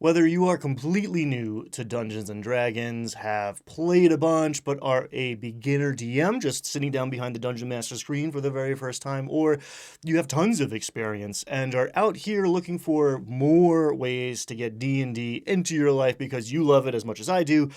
Whether you are completely new to Dungeons and Dragons, have played a bunch, but are a beginner DM just sitting down behind the Dungeon Master screen for the very first time, or you have tons of experience and are out here looking for more ways to get D&D into your life because you love it as much as I do,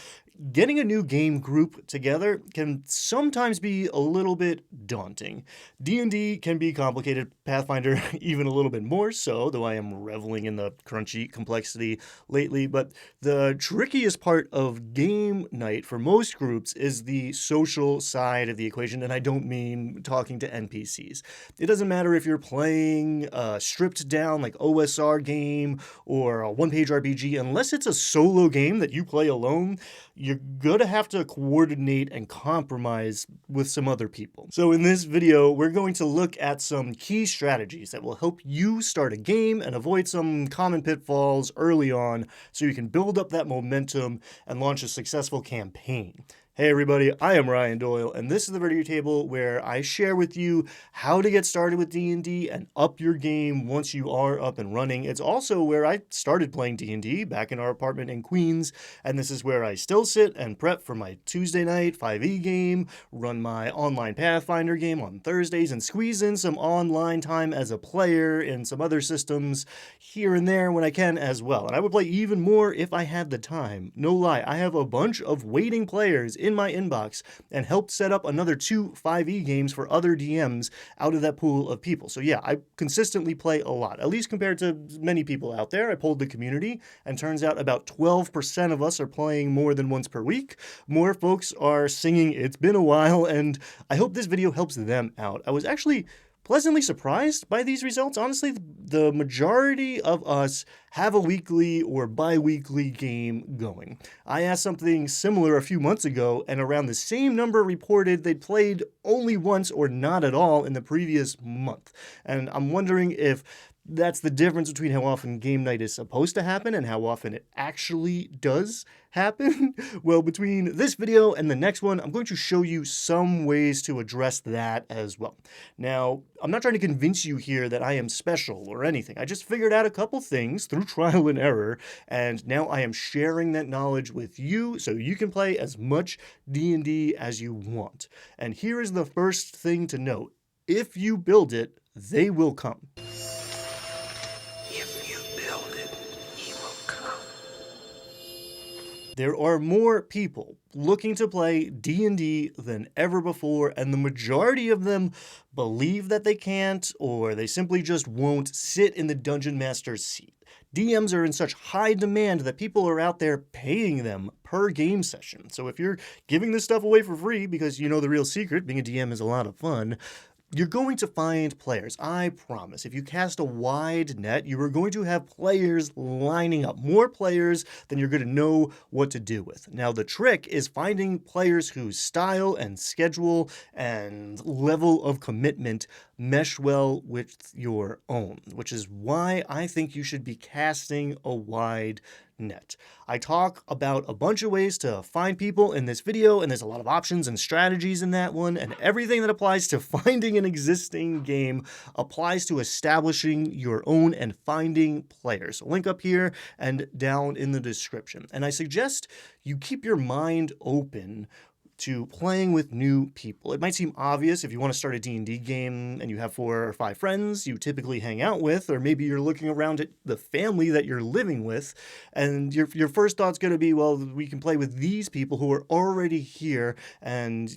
getting a new game group together can sometimes be a little bit daunting. D&D can be complicated, Pathfinder even a little bit more so, though I am reveling in the crunchy complexity lately, but the trickiest part of game night for most groups is the social side of the equation, and I don't mean talking to NPCs. It doesn't matter if you're playing a stripped down like OSR game or a one-page RPG, unless it's a solo game that you play alone, you're gonna have to coordinate and compromise with some other people. So in this video, we're going to look at some key strategies that will help you start a game and avoid some common pitfalls early on so you can build up that momentum and launch a successful campaign. Hey everybody, I am Ryan Doyle, and this is the video table where I share with you how to get started with D&D and up your game once you are up and running. It's also where I started playing D&D back in our apartment in Queens, and this is where I still sit and prep for my Tuesday night 5e game, run my online Pathfinder game on Thursdays, and squeeze in some online time as a player in some other systems here and there when I can as well. And I would play even more if I had the time. No lie, I have a bunch of waiting players in my inbox and helped set up another 2 5e games for other DMs out of that pool of people. So yeah, I consistently play a lot, at least compared to many people out there. I polled the community and turns out about 12% of us are playing more than once per week. More folks are singing "It's Been a While," and I hope this video helps them out. I was actually pleasantly surprised by these results. Honestly, the majority of us have a weekly or bi-weekly game going. I asked something similar a few months ago, and around the same number reported they'd played only once or not at all in the previous month. And I'm wondering if that's the difference between how often game night is supposed to happen and how often it actually does happen. Well, between this video and the next one, I'm going to show you some ways to address that as well. Now, I'm not trying to convince you here that I am special or anything. I just figured out a couple things through trial and error, and now I am sharing that knowledge with you so you can play as much D&D as you want. And here is the first thing to note. If you build it, they will come. There are more people looking to play D&D than ever before, and the majority of them believe that they can't, or they simply just won't sit in the Dungeon Master's seat. DMs are in such high demand that people are out there paying them per game session. So if you're giving this stuff away for free because you know the real secret, being a DM is a lot of fun, you're going to find players, I promise. If you cast a wide net, you are going to have players lining up, more players than you're going to know what to do with. Now, the trick is finding players whose style and schedule and level of commitment mesh well with your own, which is why I think you should be casting a wide net. I talk about a bunch of ways to find people in this video, and there's a lot of options and strategies in that one, and everything that applies to finding an existing game applies to establishing your own and finding players. Link up here and down in the description. And I suggest you keep your mind open to playing with new people. It might seem obvious if you want to start a D&D game and you have 4 or 5 friends you typically hang out with, or maybe you're looking around at the family that you're living with, and your first thought's going to be, well, we can play with these people who are already here and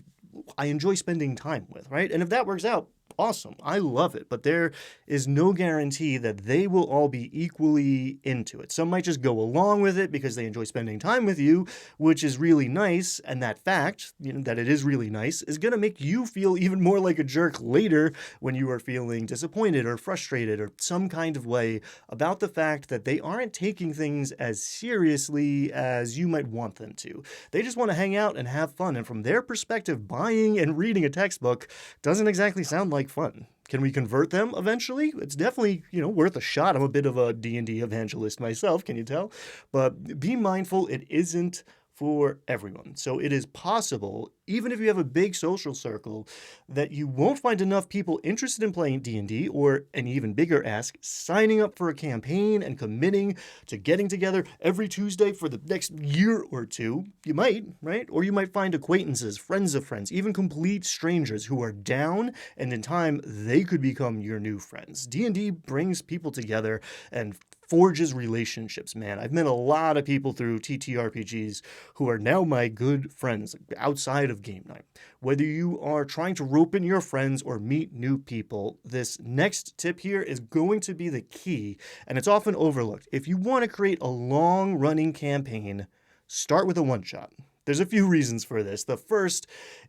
I enjoy spending time with, right? And if that works out, awesome. I love it. But there is no guarantee that they will all be equally into it. Some might just go along with it because they enjoy spending time with you, which is really nice. And that fact, that it is really nice, is going to make you feel even more like a jerk later when you are feeling disappointed or frustrated or some kind of way about the fact that they aren't taking things as seriously as you might want them to. They just want to hang out and have fun. And from their perspective, buying and reading a textbook doesn't exactly sound like fun. Can we convert them eventually? It's definitely, worth a shot. I'm a bit of a D&D evangelist myself, can you tell? But be mindful, it isn't for everyone. So it is possible, even if you have a big social circle, that you won't find enough people interested in playing D&D, or an even bigger ask, signing up for a campaign and committing to getting together every Tuesday for the next year or two. You might, right? Or you might find acquaintances, friends of friends, even complete strangers who are down, and in time, they could become your new friends. D&D brings people together and forges relationships, man. I've met a lot of people through TTRPGs who are now my good friends outside of game night. Whether you are trying to rope in your friends or meet new people, this next tip here is going to be the key, and it's often overlooked. If you want to create a long-running campaign, start with a one-shot. There's a few reasons for this. The first,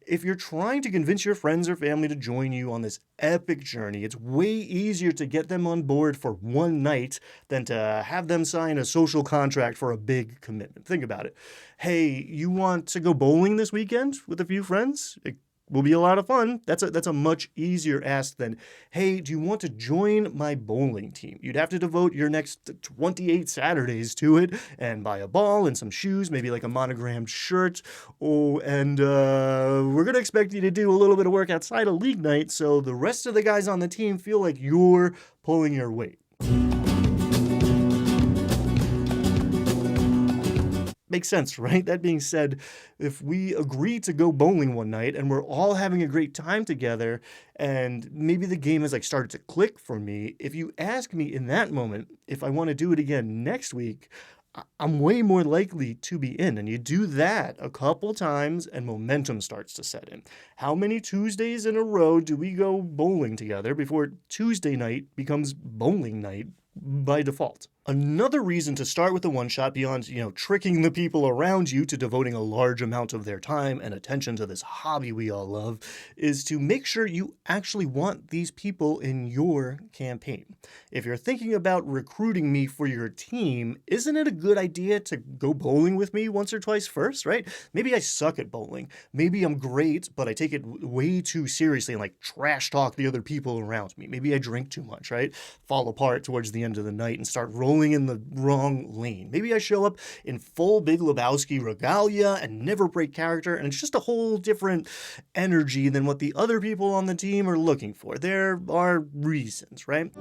if you're trying to convince your friends or family to join you on this epic journey, it's way easier to get them on board for one night than to have them sign a social contract for a big commitment. Think about it. Hey, you want to go bowling this weekend with a few friends? It will be a lot of fun. That's a much easier ask than, hey, do you want to join my bowling team? You'd have to devote your next 28 Saturdays to it and buy a ball and some shoes, maybe like a monogrammed shirt. Oh, and we're going to expect you to do a little bit of work outside of league night so the rest of the guys on the team feel like you're pulling your weight. Makes sense, right? That being said, if we agree to go bowling one night and we're all having a great time together, and maybe the game has started to click for me, if you ask me in that moment if I want to do it again next week, I'm way more likely to be in. And you do that a couple times and momentum starts to set in. How many Tuesdays in a row do we go bowling together before Tuesday night becomes bowling night by default? Another reason to start with a one-shot beyond, tricking the people around you to devoting a large amount of their time and attention to this hobby we all love is to make sure you actually want these people in your campaign. If you're thinking about recruiting me for your team, isn't it a good idea to go bowling with me once or twice first, right? Maybe I suck at bowling. Maybe I'm great, but I take it way too seriously and trash talk the other people around me. Maybe I drink too much, right? Fall apart towards the end of the night and start rolling in the wrong lane. Maybe I show up in full Big Lebowski regalia and never break character, and it's just a whole different energy than what the other people on the team are looking for. There are reasons, right?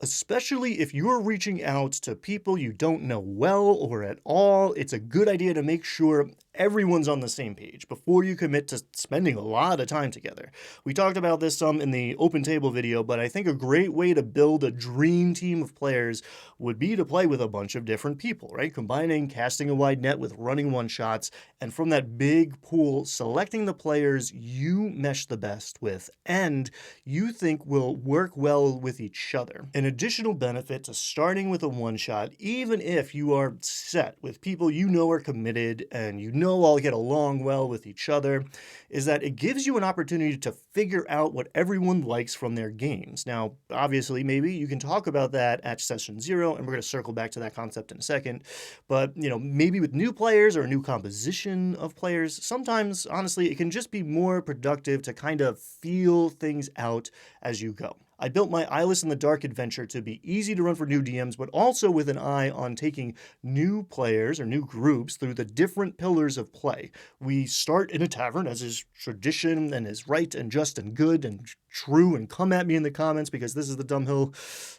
Especially if you're reaching out to people you don't know well or at all, it's a good idea to make sure everyone's on the same page before you commit to spending a lot of time together. We talked about this some in the open table video, but I think a great way to build a dream team of players would be to play with a bunch of different people, right? Combining casting a wide net with running one shots, and from that big pool, selecting the players you mesh the best with and you think will work well with each other. An additional benefit to starting with a one shot, even if you are set with people you know are committed and you know all get along well with each other, is that it gives you an opportunity to figure out what everyone likes from their games. Now, obviously, maybe you can talk about that at session 0, and we're going to circle back to that concept in a second. But, maybe with new players or a new composition of players, sometimes, honestly, it can just be more productive to kind of feel things out as you go. I built my Eyeless in the Dark adventure to be easy to run for new DMs, but also with an eye on taking new players or new groups through the different pillars of play. We start in a tavern, as is tradition and is right and just and good and true, and come at me in the comments because this is the dumb hill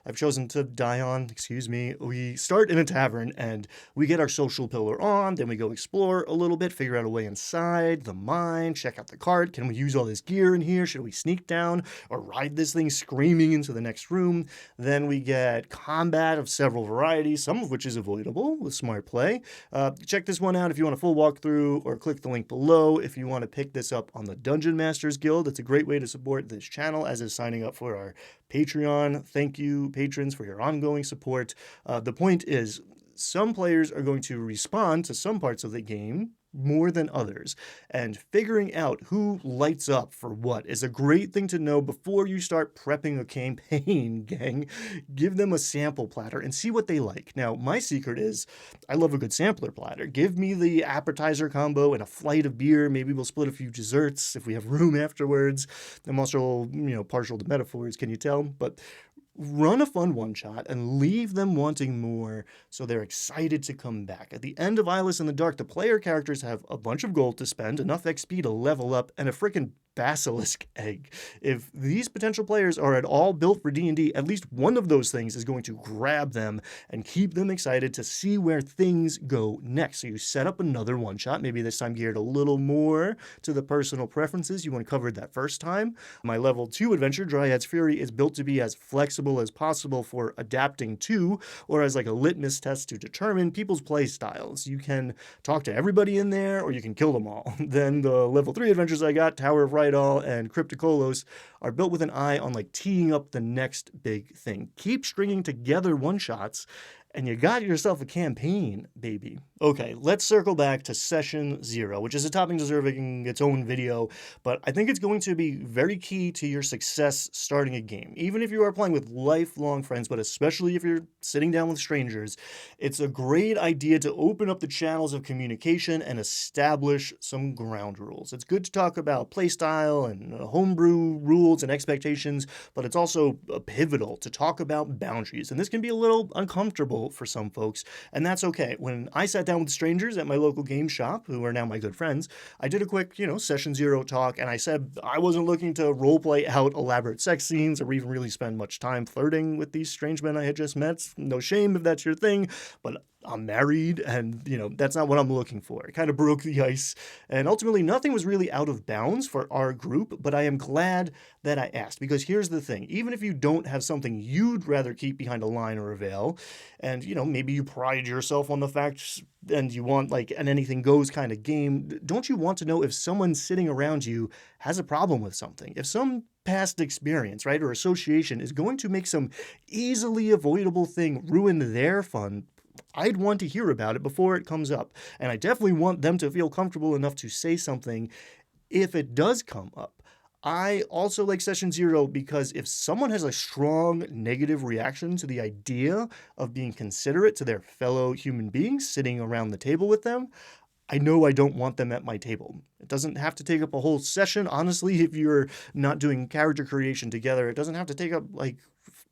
I've chosen to die on, excuse me. We start in a tavern and we get our social pillar on, then we go explore a little bit, figure out a way inside the mine, check out the cart. Can we use all this gear in here? Should we sneak down or ride this thing screaming into the next room? Then we get combat of several varieties, some of which is avoidable with smart play. Check this one out if you want a full walkthrough, or click the link below if you want to pick this up on the Dungeon Masters Guild. It's a great way to support this channel, as is signing up for our Patreon. Thank you, patrons, for your ongoing support. The point is, some players are going to respond to some parts of the game more than others, and figuring out who lights up for what is a great thing to know before you start prepping a campaign, gang. Give them a sample platter and see what they like. Now, my secret is I love a good sampler platter. Give me the appetizer combo and a flight of beer. Maybe we'll split a few desserts if we have room afterwards. I'm also, partial to metaphors, can you tell? But run a fun one-shot and leave them wanting more so they're excited to come back. At the end of Eyeless in the Dark, the player characters have a bunch of gold to spend, enough XP to level up, and a freaking basilisk egg. If these potential players are at all built for D&D, at least one of those things is going to grab them and keep them excited to see where things go next. So you set up another one-shot, maybe this time geared a little more to the personal preferences you uncovered that first time. My level 2 adventure, Dryad's Fury, is built to be as flexible as possible for adapting to, or as like a litmus test to determine people's play styles. You can talk to everybody in there, or you can kill them all. Then the level 3 adventures I got, Tower of Rydal and Cryptocolos, are built with an eye on like teeing up the next big thing. Keep stringing together one-shots, and you got yourself a campaign, baby. Okay, let's circle back to Session 0, which is a topic deserving its own video, but I think it's going to be very key to your success starting a game. Even if you are playing with lifelong friends, but especially if you're sitting down with strangers, it's a great idea to open up the channels of communication and establish some ground rules. It's good to talk about playstyle and homebrew rules and expectations, but it's also pivotal to talk about boundaries, and this can be a little uncomfortable for some folks, and that's okay. When I sat down with strangers at my local game shop, who are now my good friends, I did a quick, Session 0 talk, and I said I wasn't looking to roleplay out elaborate sex scenes or even really spend much time flirting with these strange men I had just met. No shame if that's your thing, but I'm married, and, that's not what I'm looking for. It kind of broke the ice, and ultimately nothing was really out of bounds for our group, but I am glad that I asked, because here's the thing. Even if you don't have something you'd rather keep behind a line or a veil, and, maybe you pride yourself on the fact and you want like an anything goes kind of game, don't you want to know if someone sitting around you has a problem with something? If some past experience, right, or association is going to make some easily avoidable thing ruin their fun, I'd want to hear about it before it comes up. And I definitely want them to feel comfortable enough to say something if it does come up. I also like Session 0 because if someone has a strong negative reaction to the idea of being considerate to their fellow human beings sitting around the table with them, I know I don't want them at my table. It doesn't have to take up a whole session. Honestly, if you're not doing character creation together, it doesn't have to take up like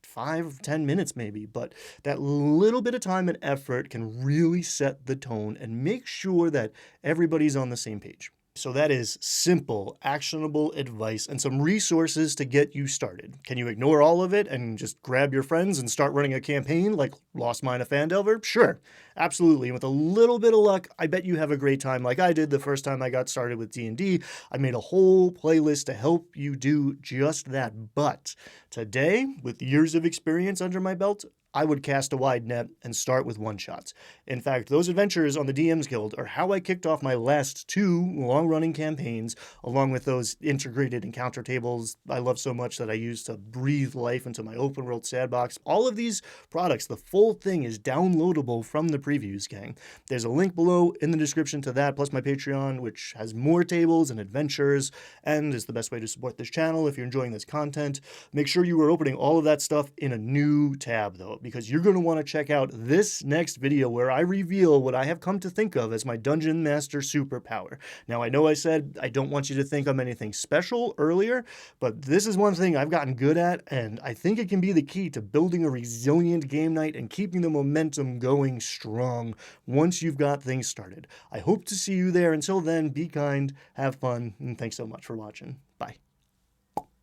5-10 minutes maybe, but that little bit of time and effort can really set the tone and make sure that everybody's on the same page. So that is simple, actionable advice and some resources to get you started. Can you ignore all of it and just grab your friends and start running a campaign like Lost Mine of Phandelver? Sure, absolutely. And with a little bit of luck, I bet you have a great time like I did the first time I got started with D&D. I made a whole playlist to help you do just that. But today, with years of experience under my belt, I would cast a wide net and start with one-shots. In fact, those adventures on the DM's Guild are how I kicked off my last 2 long-running campaigns, along with those integrated encounter tables I love so much that I use to breathe life into my open-world sandbox. All of these products, the full thing is downloadable from the previews, gang. There's a link below in the description to that, plus my Patreon, which has more tables and adventures, and is the best way to support this channel if you're enjoying this content. Make sure you are opening all of that stuff in a new tab, though, because you're going to want to check out this next video where I reveal what I have come to think of as my Dungeon Master superpower. Now, I know I said I don't want you to think I'm anything special earlier, but this is one thing I've gotten good at, and I think it can be the key to building a resilient game night and keeping the momentum going strong once you've got things started. I hope to see you there. Until then, be kind, have fun, and thanks so much for watching.